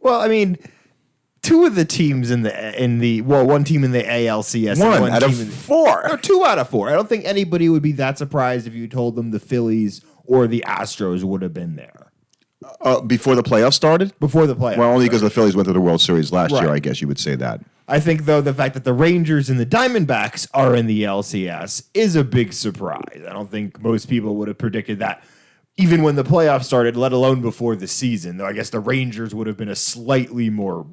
Well, I mean, two of the teams one team in the ALCS. One out of four. No, 2 out of 4. I don't think anybody would be that surprised if you told them the Phillies or the Astros would have been there. Before the playoffs started? Before the playoffs. Well, only because the Phillies went to the World Series last Right. year, I guess you would say that. I think, though, the fact that the Rangers and the Diamondbacks are in the LCS is a big surprise. I don't think most people would have predicted that even when the playoffs started, let alone before the season. Though I guess the Rangers would have been a slightly more,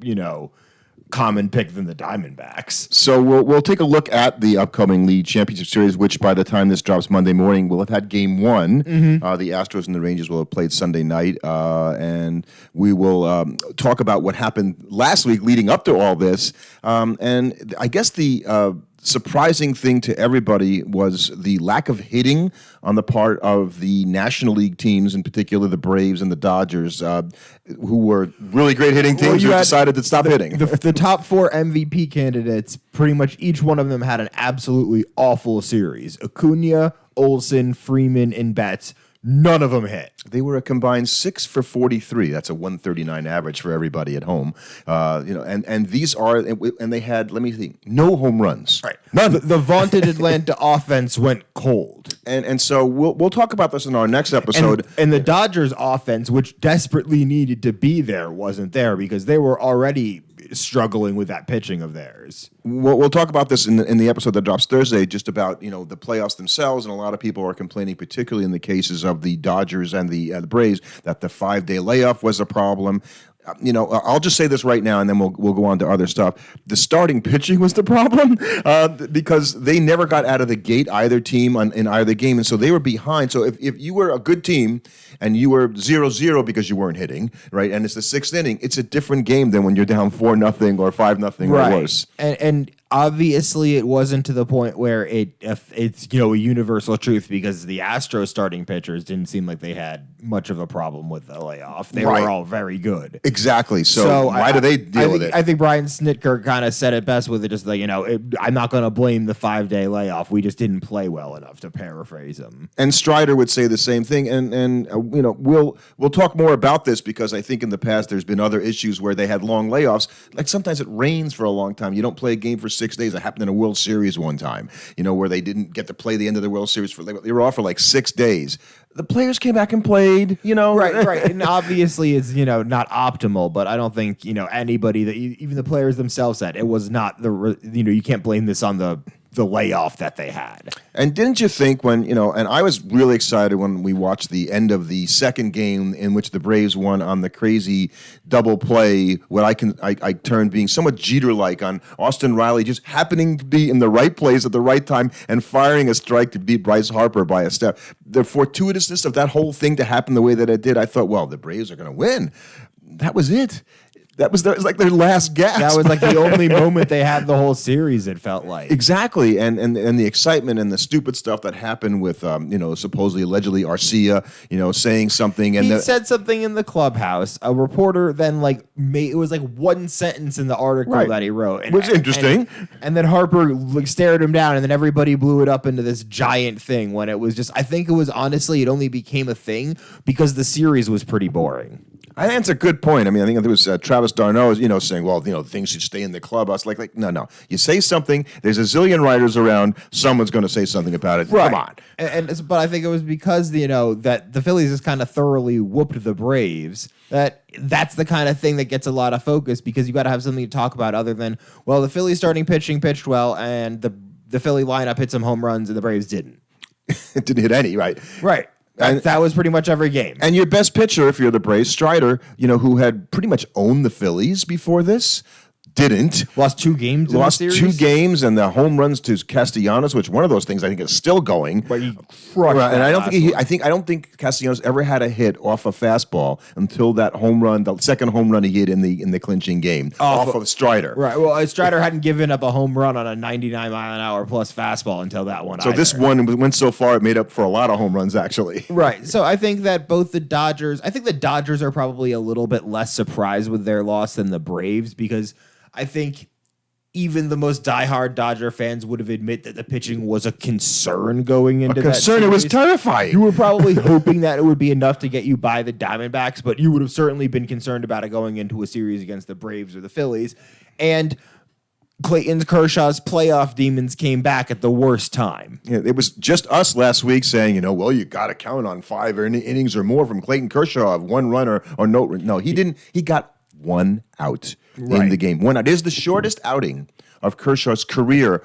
common pick than the Diamondbacks. So we'll take a look at the upcoming League Championship Series, which by the time this drops Monday morning, will have had Game 1. Mm-hmm. The Astros and the Rangers will have played Sunday night, and we will talk about what happened last week leading up to all this. And I guess the surprising thing to everybody was the lack of hitting on the part of the National League teams, in particular the Braves and the Dodgers, who were really great hitting teams who decided to stop hitting. The top 4 MVP candidates, pretty much each one of them had an absolutely awful series. Acuna, Olson, Freeman, and Betts. None of them hit. They were a combined 6 for 43. That's a 139 average for everybody at home. And these are, and they had, let me think, no home runs. Right. None. The vaunted Atlanta offense went cold. And so we'll talk about this in our next episode. And the Dodgers offense, which desperately needed to be there, wasn't there because they were already struggling with that pitching of theirs. We'll talk about this in the episode that drops Thursday, just about the playoffs themselves, and a lot of people are complaining, particularly in the cases of the Dodgers and the Braves, that the 5-day layoff was a problem. I'll just say this right now, and then we'll go on to other stuff. The starting pitching was the problem because they never got out of the gate, either team in either game, and so they were behind. So if you were a good team and you were 0-0 because you weren't hitting, right, and it's the 6th inning, it's a different game than when you're down 4-0 or 5-0 or worse. And obviously, it wasn't to the point where it's a universal truth because the Astros starting pitchers didn't seem like they had much of a problem with the layoff. They were all very good. Exactly. So why do they deal with it? I think Brian Snitker kind of said it best with it, just like, I'm not going to blame the 5-day layoff. We just didn't play well enough, to paraphrase him. And Strider would say the same thing. And we'll talk more about this because I think in the past there's been other issues where they had long layoffs. Like sometimes it rains for a long time. You don't play a game for 6 days. It happened in a World Series one time, where they didn't get to play the end of the World Series. They were off for like 6 days. The players came back and played, Right. And obviously it's, not optimal, but I don't think, anybody that even the players themselves said it was not you can't blame this on the layoff that they had. And didn't you think when, and I was really excited when we watched the end of the second game in which the Braves won on the crazy double play, what I turned being somewhat Jeter-like on Austin Riley just happening to be in the right place at the right time and firing a strike to beat Bryce Harper by a step. The fortuitousness of that whole thing to happen the way that it did, I thought, well, the Braves are going to win. That was it. That was like their last gasp. That was like the only moment they had the whole series, it felt like. Exactly. And the excitement and the stupid stuff that happened with, supposedly, allegedly, Arcia, saying something. And he said something in the clubhouse. A reporter then, it was like one sentence in the article that he wrote. It was interesting. And then Harper stared him down, and then everybody blew it up into this giant thing when it was just, I think it was, honestly, it only became a thing because the series was pretty boring. I think that's a good point. I mean, I think there was Travis d'Arnaud, saying, well, things should stay in the clubhouse. Like, no. You say something, there's a zillion writers around, someone's going to say something about it. Right. Come on. But I think it was because, that the Phillies just kind of thoroughly whooped the Braves, that's the kind of thing that gets a lot of focus because you got to have something to talk about other than, well, the Phillies starting pitching pitched well and the Philly lineup hit some home runs and the Braves didn't. It didn't hit any, right? Right. And that was pretty much every game. And your best pitcher, if you're the Braves, Strider, who had pretty much owned the Phillies before this, didn't. Lost 2 games in the series? 2 games, and the home runs to Castellanos, which one of those things I think is still going. But he crushed and I don't think Castellanos ever had a hit off a fastball until that home run, the second home run he hit in the clinching game off of Strider. Right. Well, Strider hadn't given up a home run on a 99-mile-an-hour plus fastball until that one. So this one went so far it made up for a lot of home runs actually. Right. So I think that both the Dodgers are probably a little bit less surprised with their loss than the Braves because I think even the most diehard Dodger fans would have admit that the pitching was a concern going into that concern. It was series. terrifying. You were probably hoping that it would be enough to get you by the Diamondbacks, but you would have certainly been concerned about it going into a series against the Braves or the Phillies. And Clayton Kershaw's playoff demons came back at the worst time. Yeah, it was just us last week saying, well, you got to count on 5 innings or more from Clayton Kershaw of 1 run or no. No, he didn't. He got 1 out in the game. 1 out. It is the shortest outing of Kershaw's career,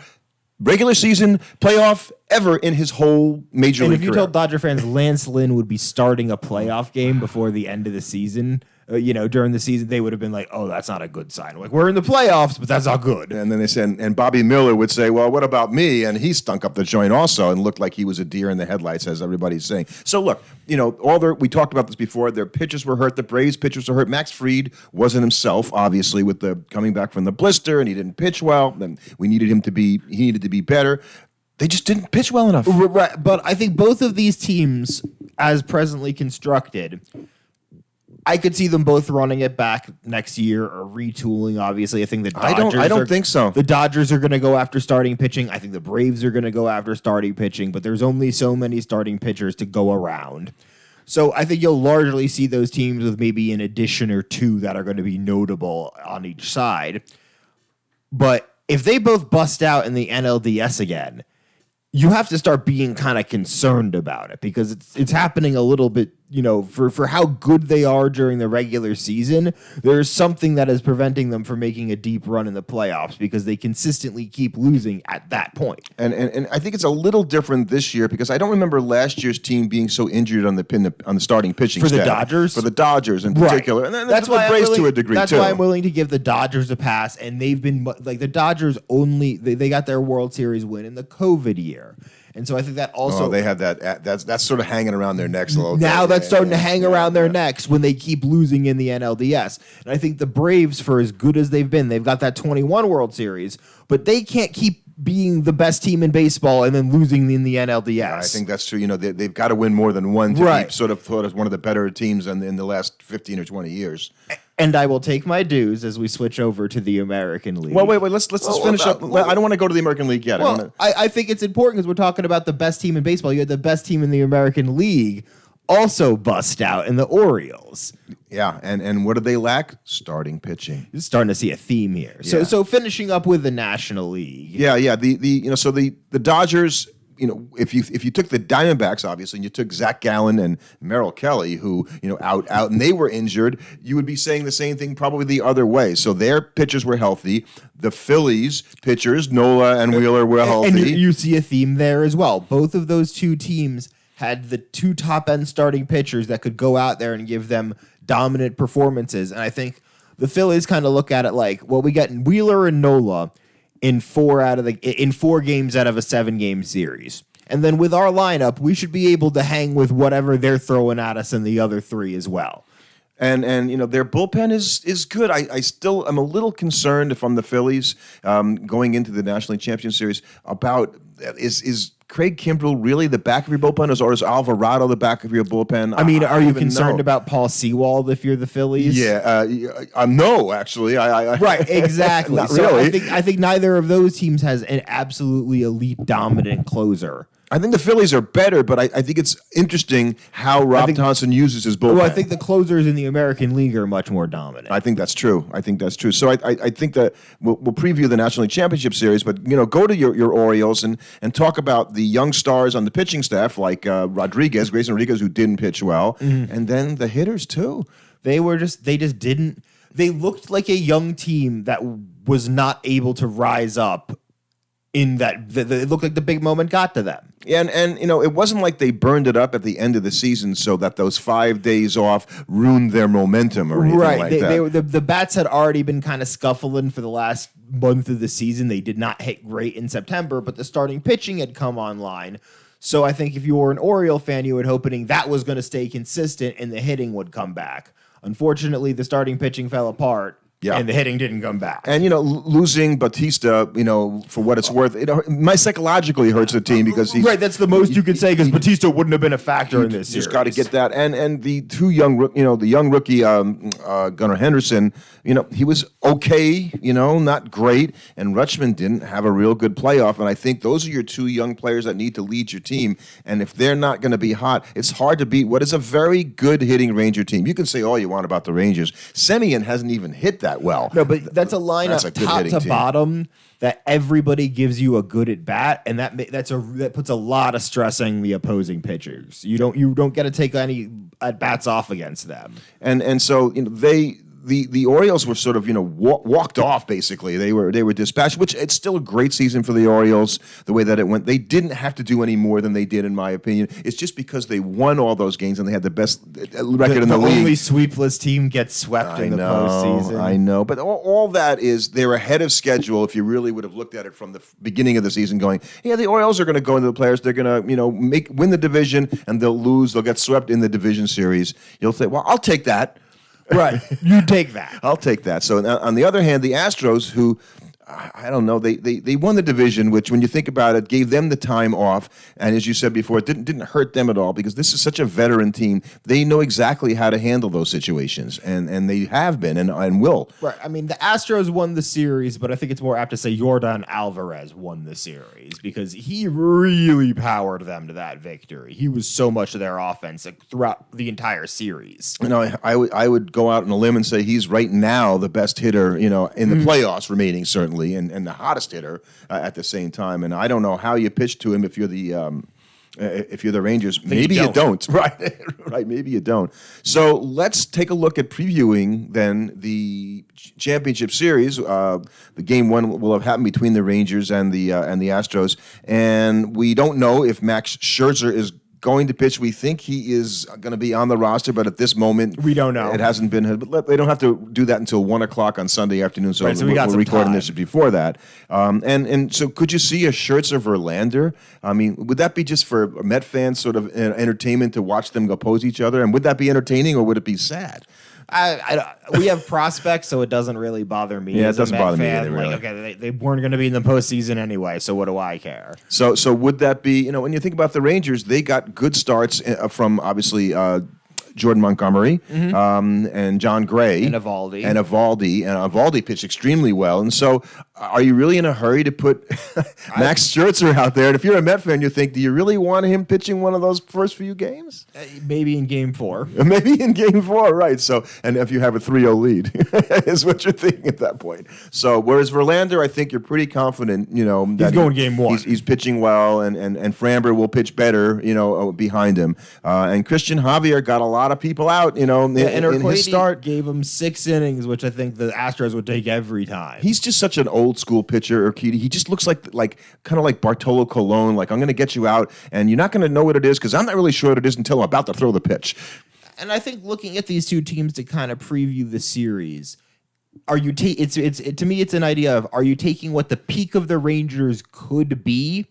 regular season, playoff, ever in his whole major league career. And if you told Dodger fans Lance Lynn would be starting a playoff game before the end of the season, during the season, they would have been like, oh, that's not a good sign. Like, we're in the playoffs, but that's not good. And then they said, and Bobby Miller would say, well, what about me? And he stunk up the joint also and looked like he was a deer in the headlights, as everybody's saying. So look, we talked about this before. Their pitchers were hurt. The Braves pitchers were hurt. Max Fried wasn't himself, obviously, with the coming back from the blister, and he didn't pitch well. And he needed to be better. They just didn't pitch well enough. Right, but I think both of these teams, as presently constructed, I could see them both running it back next year or retooling. Obviously, I think the Dodgers. I don't think so. The Dodgers are going to go after starting pitching. I think the Braves are going to go after starting pitching. But there's only so many starting pitchers to go around. So I think you'll largely see those teams with maybe an addition or 2 that are going to be notable on each side. But if they both bust out in the NLDS again, you have to start being kind of concerned about it because it's happening a little bit, for how good they are during the regular season. There's something that is preventing them from making a deep run in the playoffs because they consistently keep losing at that point. And I think it's a little different this year because I don't remember last year's team being so injured on the starting pitching for staff. The Dodgers in particular. Right. And that's why the Braves to a degree that's too. That's why I'm willing to give the Dodgers a pass, and they've been like the Dodgers only they got their World Series win in the COVID year. And so I think that also they have that's sort of hanging around their necks a little bit. Now that's starting to hang around their necks when they keep losing in the NLDS. And I think the Braves, for as good as they've been, they've got that 21 World Series, but they can't keep being the best team in baseball and then losing in the NLDS. Yeah, I think that's true. They've got to win more than one to be sort of thought as one of the better teams in the last 15 or 20 years. And I will take my dues as we switch over to the American League. Well, wait. Let's just finish up. I don't want to go to the American League yet. I think it's important because we're talking about the best team in baseball. You had the best team in the American League also bust out in the Orioles. Yeah, and what did they lack? Starting pitching. You're starting to see a theme here. Yeah. So finishing up with the National League. Yeah. The Dodgers. If you took the Diamondbacks, obviously, and you took Zach Gallen and Merrill Kelly, who, out, and they were injured, you would be saying the same thing probably the other way. So their pitchers were healthy. The Phillies pitchers, Nola and Wheeler, were healthy. And you see a theme there as well. Both of those two teams had the 2 top-end starting pitchers that could go out there and give them dominant performances. And I think the Phillies kind of look at it like, well, we got Wheeler and Nola in 4 games out of a 7-game series. And then with our lineup, we should be able to hang with whatever they're throwing at us in the other 3 as well. And their bullpen is good. I still am a little concerned if I'm the Phillies going into the National League Championship Series about is Craig Kimbrell really the back of your bullpen, or is Alvarado the back of your bullpen? I mean, are you concerned about Paul Sewald if you're the Phillies? Yeah, no, actually. Right, exactly. Not really. I think neither of those teams has an absolutely elite dominant closer. I think the Phillies are better, but I think it's interesting how Rob Thompson uses his bullpen. Well, I think the closers in the American League are much more dominant. I think that's true. So I think that we'll preview the National League Championship Series, but go to your Orioles and talk about the young stars on the pitching staff like Grayson Rodriguez, who didn't pitch well, and then the hitters too. They just didn't. They looked like a young team that was not able to rise up. In that, it looked like the big moment got to them. And it wasn't like they burned it up at the end of the season so that those 5 days off ruined their momentum or anything like that. The bats had already been kind of scuffling for the last month of the season. They did not hit great in September, but the starting pitching had come online. So I think if you were an Oriole fan, you were hoping that was going to stay consistent and the hitting would come back. Unfortunately, the starting pitching fell apart. Yeah. And the hitting didn't come back. And, losing Batista, for what it's worth, my psychologically hurts the team because he's... Right, that's the most you could say because Batista wouldn't have been a factor in this series. Just got to get that. And the two young, the young rookie, Gunnar Henderson, he was okay, not great. And Rutschman didn't have a real good playoff. And I think those are your two young players that need to lead your team. And if they're not going to be hot, it's hard to beat what is a very good hitting Ranger team. You can say all you want about the Rangers. Semien hasn't even hit that well. No, but that's a lineup top to bottom that everybody gives you a good at bat, and that puts a lot of stress on the opposing pitchers. You don't get to take any at bats off against them. And so the Orioles were sort of walked off basically. They were dispatched, which it's still a great season for the Orioles the way that it went. They didn't have to do any more than they did in my opinion. It's just because they won all those games and they had the best record in the league. The only sweepless team gets swept in the postseason. I know, but all that is they're ahead of schedule. If you really would have looked at it from the beginning of the season, going, yeah, the Orioles are going to go into the playoffs. They're going to win the division and they'll lose. They'll get swept in the division series. You'll say, well, I'll take that. Right. You take that. I'll take that. So on the other hand, the Astros, who I don't know, they won the division, which when you think about it, gave them the time off. And as you said before, it didn't hurt them at all because this is such a veteran team. They know exactly how to handle those situations, and they have been and will. Right. I mean, the Astros won the series, but I think it's more apt to say Yordan Alvarez won the series because he really powered them to that victory. He was so much of their offense throughout the entire series. I would go out on a limb and say he's right now the best hitter, in the playoffs remaining, certainly. And the hottest hitter at the same time. And I don't know how you pitch to him if you're the Rangers. Maybe you don't. Right. Right. Maybe you don't. So let's take a look at previewing then the championship series. The game one will have happened between the Rangers and the Astros. And we don't know if Max Scherzer is going to pitch. We think he is going to be on the roster, but at this moment, we don't know. It hasn't been. But they don't have to do that until 1:00 on Sunday afternoon. So, we're recording this before that. And so, could you see a Scherzer Verlander? I mean, would that be just for Met fans, sort of entertainment to watch them oppose each other? And would that be entertaining, or would it be sad? We have prospects, so it doesn't really bother me. Yeah, it doesn't bother me either, really. Okay, they weren't going to be in the postseason anyway, so what do I care? So would that be, when you think about the Rangers, they got good starts from obviously Jordan Montgomery and John Gray. And Evaldi. And Evaldi pitched extremely well. And so are you really in a hurry to put Max Scherzer out there? And if you're a Met fan, you think, do you really want him pitching one of those first few games? Maybe in Game 4. Maybe in Game 4, right. So, and if you have a 3-0 lead is what you're thinking at that point. So whereas Verlander, I think you're pretty confident, that he's going Game 1. He's pitching well, and Framber will pitch better, behind him. And Christian Javier got a lot of people out, in his start. Gave him 6 innings, which I think the Astros would take every time. He's just such an old school pitcher, Urquidy. He just looks like kind of like Bartolo Colon. Like, I'm going to get you out, and you're not going to know what it is because I'm not really sure what it is until I'm about to throw the pitch. And I think looking at these two teams to kind of preview the series, to me it's an idea of, are you taking what the peak of the Rangers could be,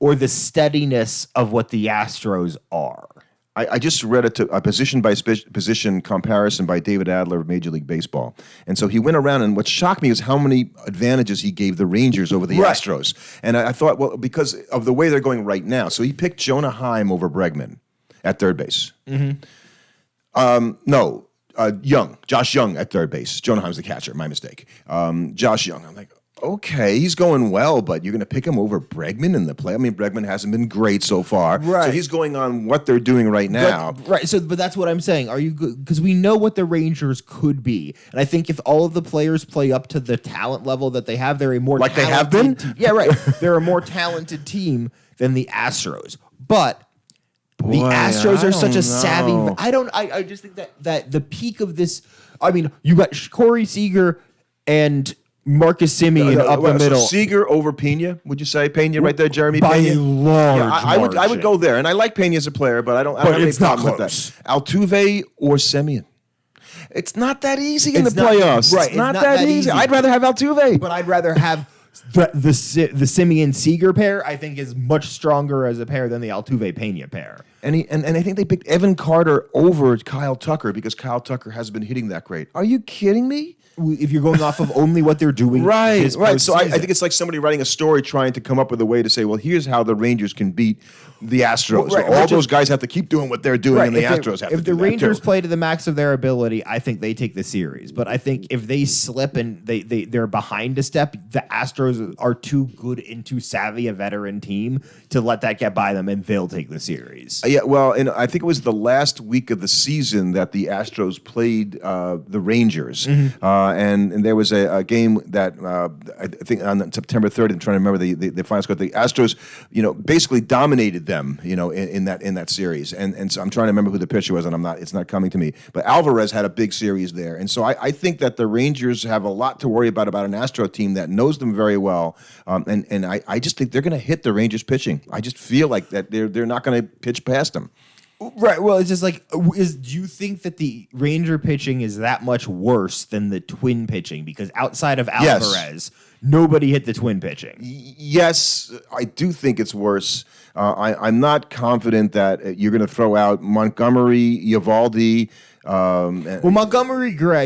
or the steadiness of what the Astros are? I just read a position by position comparison by David Adler of Major League Baseball. And so he went around, and what shocked me is how many advantages he gave the Rangers over the Astros. And I thought, well, because of the way they're going right now. So he picked Jonah Heim over Bregman at third base. Josh Young at third base. Jonah Heim's the catcher, my mistake. Josh Young. I'm like, okay, he's going well, but you're going to pick him over Bregman in the play? I mean, Bregman hasn't been great so far. Right. So he's going on what they're doing right now. But that's what I'm saying. Are you good? Because we know what the Rangers could be. And I think if all of the players play up to the talent level that they have, they're a more talented they have been? Yeah, right. They're a more talented team than the Astros. But the Astros are such a savvy. I just think that the peak of this. I mean, you got Corey Seager and Marcus Semien up the middle. So Seager over Pena, would you say? Pena right there, Jeremy by Pena? A large I would go there. And I like Pena as a player, but I don't have any problem with that. Altuve or Semien? It's not that easy in the playoffs. Right. It's not that easy. I'd rather have Altuve. But I'd rather have the Semien Seager pair. I think is much stronger as a pair than the Altuve Pena pair. And I think they picked Evan Carter over Kyle Tucker because Kyle Tucker hasn't been hitting that great. Are you kidding me? If you're going off of only what they're doing, right. So I think it's like somebody writing a story trying to come up with a way to say, well, here's how the Rangers can beat the Astros. Well, all those guys have to keep doing what they're doing, and the Astros have to do that. If the Rangers play to the max of their ability, I think they take the series. But I think if they slip and they're behind a step, the Astros are too good and too savvy a veteran team to let that get by them, and they'll take the series. Yeah, well, and I think it was the last week of the season that the Astros played the Rangers. And there was a game that I think on September 3rd, I'm trying to remember the final score. The Astros, basically dominated them, in that series. And so I'm trying to remember who the pitcher was, and it's not coming to me. But Alvarez had a big series there, and so I think that the Rangers have a lot to worry about an Astro team that knows them very well. And I just think they're going to hit the Rangers pitching. I just feel like that they're not going to pitch past them. Right. Well, it's just like, do you think that the Ranger pitching is that much worse than the Twin pitching? Because outside of Alvarez, nobody hit the Twin pitching. Yes, I do think it's worse. I'm not confident that you're going to throw out Montgomery, Eovaldi.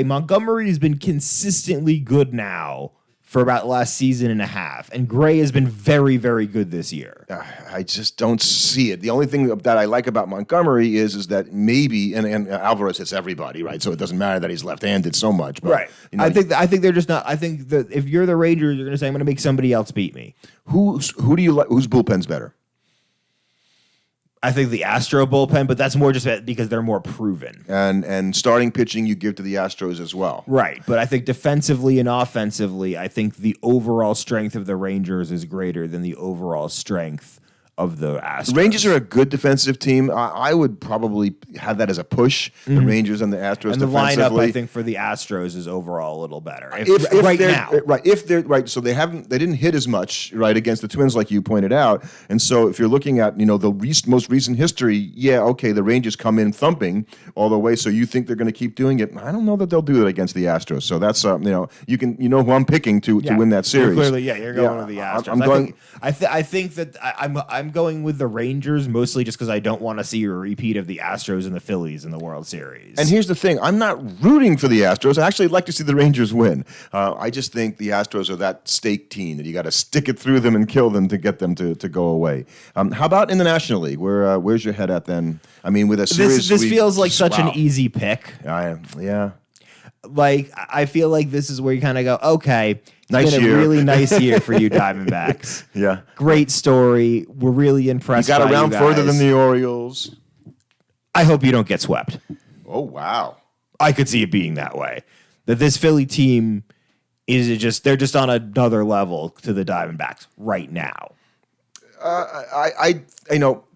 Montgomery has been consistently good now for about last season and a half, and Gray has been very, very good this year. I just don't see it. The only thing that I like about Montgomery is that maybe, and Alvarez hits everybody, right? So it doesn't matter that he's left-handed so much. But, right. I think they're just not. I think that if you're the Rangers, you're going to say, I'm going to make somebody else beat me. Who do you like? Whose bullpen's better? I think the Astro bullpen, but that's more just because they're more proven. And starting pitching you give to the Astros as well. Right, but I think defensively and offensively, I think the overall strength of the Rangers is greater than the overall strength of the Astros. The Rangers are a good defensive team. I would probably have that as a push, the Rangers and the Astros and the defensively. lineup, I think, for the Astros is overall a little better. So they didn't hit as much, right, against the Twins like you pointed out. And so if you're looking at, the most recent history, the Rangers come in thumping all the way, so you think they're going to keep doing it. I don't know that they'll do it against the Astros. So that's who I'm picking to win that series. Clearly, you're going with the Astros. I think that I'm going with the Rangers mostly just because I don't want to see a repeat of the Astros and the Phillies in the World Series. And here's the thing. I'm not rooting for the Astros. I actually like to see the Rangers win. I just think the Astros are that stake team that you got to stick it through them and kill them to get them to go away. How about in the National League? Where's your head at then? I mean, with a series... This feels like such an easy pick. Yeah. Like, I feel like this is where you kind of go, okay... Nice been year. a really nice year for you Diamondbacks. Yeah. Great story. We're really impressed by you got around guys. further than the Orioles. I hope you don't get swept. Oh, wow. I could see it being that way. That this Philly team they're just on another level to the Diamondbacks right now. I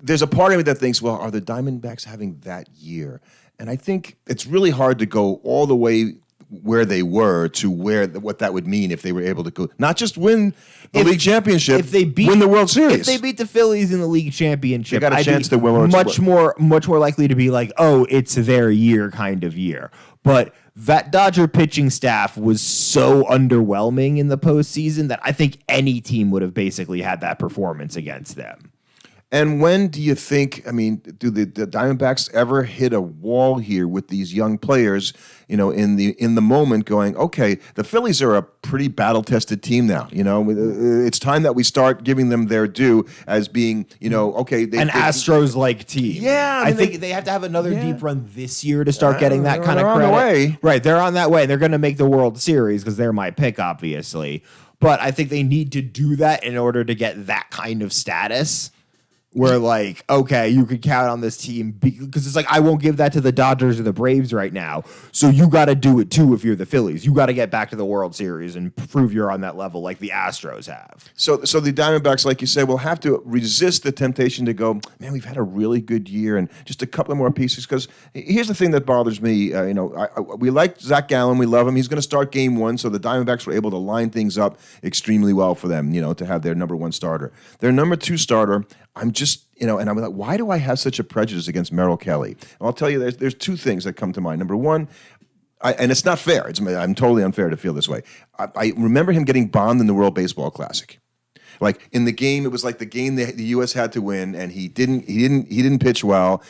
there's a part of me that thinks, well, are the Diamondbacks having that year? And I think it's really hard to go all the way where they were to what that would mean if they were able to go, not just win the league championship, if they win the World Series. If they beat the Phillies in the league championship, they got a chance to win. Much more likely to be like, oh, it's their year kind of year. But that Dodger pitching staff was so underwhelming in the postseason that I think any team would have basically had that performance against them. And when do you think, do the Diamondbacks ever hit a wall here with these young players, in the moment going, okay, the Phillies are a pretty battle-tested team now. It's time that we start giving them their due as being, okay. An Astros-like team. Yeah. I think they have to have another deep run this year to start getting that kind of credit. They're on the way. Right, they're on that way. They're going to make the World Series because they're my pick, obviously. But I think they need to do that in order to get that kind of status. Where like, okay, you can count on this team because it's like I won't give that to the Dodgers or the Braves right now. So you got to do it too if you're the Phillies. You got to get back to the World Series and prove you're on that level like the Astros have. So the Diamondbacks, like you say, will have to resist the temptation to go, man, we've had a really good year and just a couple of more pieces. Because here's the thing that bothers me. We like Zach Gallen. We love him. He's going to start game one. So the Diamondbacks were able to line things up extremely well for them, to have their number one starter. Their number two starter, I'm just, and I'm like, why do I have such a prejudice against Merrill Kelly? And I'll tell you, there's two things that come to mind. Number one, and it's not fair. I'm totally unfair to feel this way. I remember him getting bombed in the World Baseball Classic. Like in the game, it was like the game the U.S. had to win, and he didn't pitch well.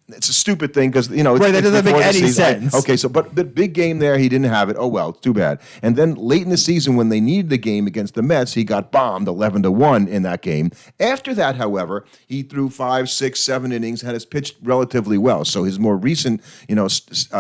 It's a stupid thing because that doesn't make any sense. Okay, so but the big game there, he didn't have it. Oh well, it's too bad. And then late in the season, when they needed the game against the Mets, he got bombed 11-1 in that game. After that, however, he threw 5, 6, 7 innings, and has pitched relatively well. So his more recent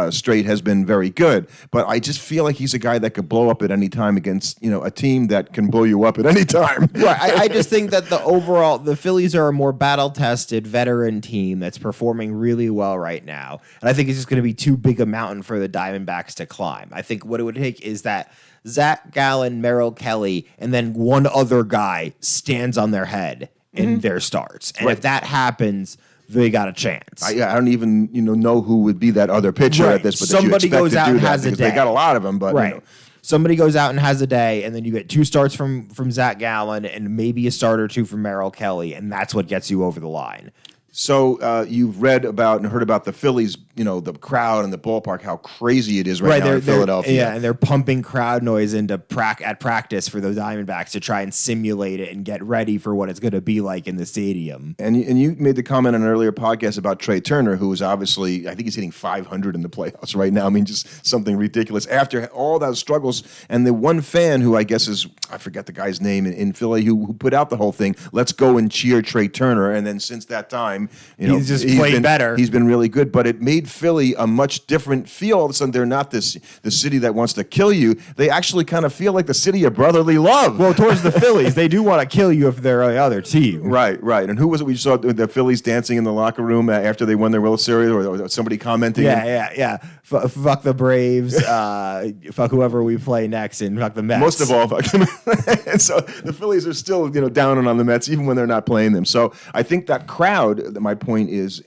straight has been very good. But I just feel like he's a guy that could blow up at any time against a team that can blow you up at any time. Right. I just think that the Phillies are a more battle tested veteran team that's performing really well right now. And I think it's just going to be too big a mountain for the Diamondbacks to climb. I think what it would take is that Zach Gallen, Merrill Kelly, and then one other guy stands on their head in their starts. And if that happens, they got a chance. I don't even know who would be that other pitcher at this, but somebody goes out and has a day. They got a lot of them, but somebody goes out and has a day, and then you get 2 starts from Zach Gallen and maybe a start or 2 from Merrill Kelly, and that's what gets you over the line. So you've read about and heard about the Phillies, the crowd and the ballpark, how crazy it is right now in Philadelphia. Yeah, and they're pumping crowd noise into at practice for the Diamondbacks to try and simulate it and get ready for what it's going to be like in the stadium. And you made the comment on an earlier podcast about Trey Turner, who is obviously, I think he's hitting 500 in the playoffs right now. I mean, just something ridiculous. After all those struggles, and the one fan who I guess is, I forget the guy's name in Philly, who put out the whole thing, let's go and cheer Trey Turner. And then since that time, he's just played better. He's been really good, but it made Philly a much different feel. All of a sudden, they're not the city that wants to kill you. They actually kind of feel like the city of brotherly love. Well, towards the Phillies, they do want to kill you if they're the other team. Right. And who was it we saw the Phillies dancing in the locker room after they won their World Series, or somebody commenting? Yeah. Fuck the Braves. Fuck whoever we play next, and fuck the Mets. Most of all, fuck them. And so the Phillies are still down on the Mets even when they're not playing them. So I think that crowd, my point is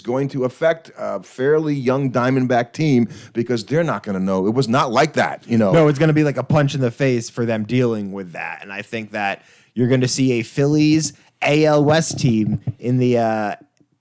going to affect a fairly young Diamondback team because they're not going to know. It was not like that, No, it's going to be like a punch in the face for them dealing with that. And I think that you're going to see a Phillies AL West team in the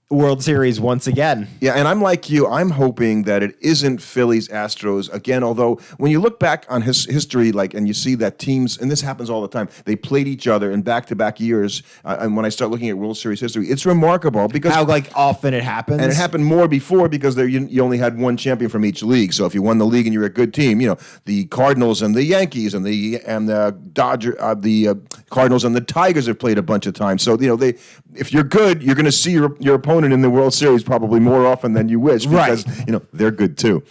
World Series once again. Yeah, and I'm like you. I'm hoping that it isn't Phillies Astros again, although when you look back on history, and you see that teams, and this happens all the time, they played each other in back-to-back years, and when I start looking at World Series history, it's remarkable because how often it happens. And it happened more before because you only had one champion from each league. So if you won the league and you were a good team, the Cardinals and the Yankees and the the Cardinals and the Tigers have played a bunch of times. So if you're good, you're going to see your opponent in the World Series probably more often than you wish because they're good too.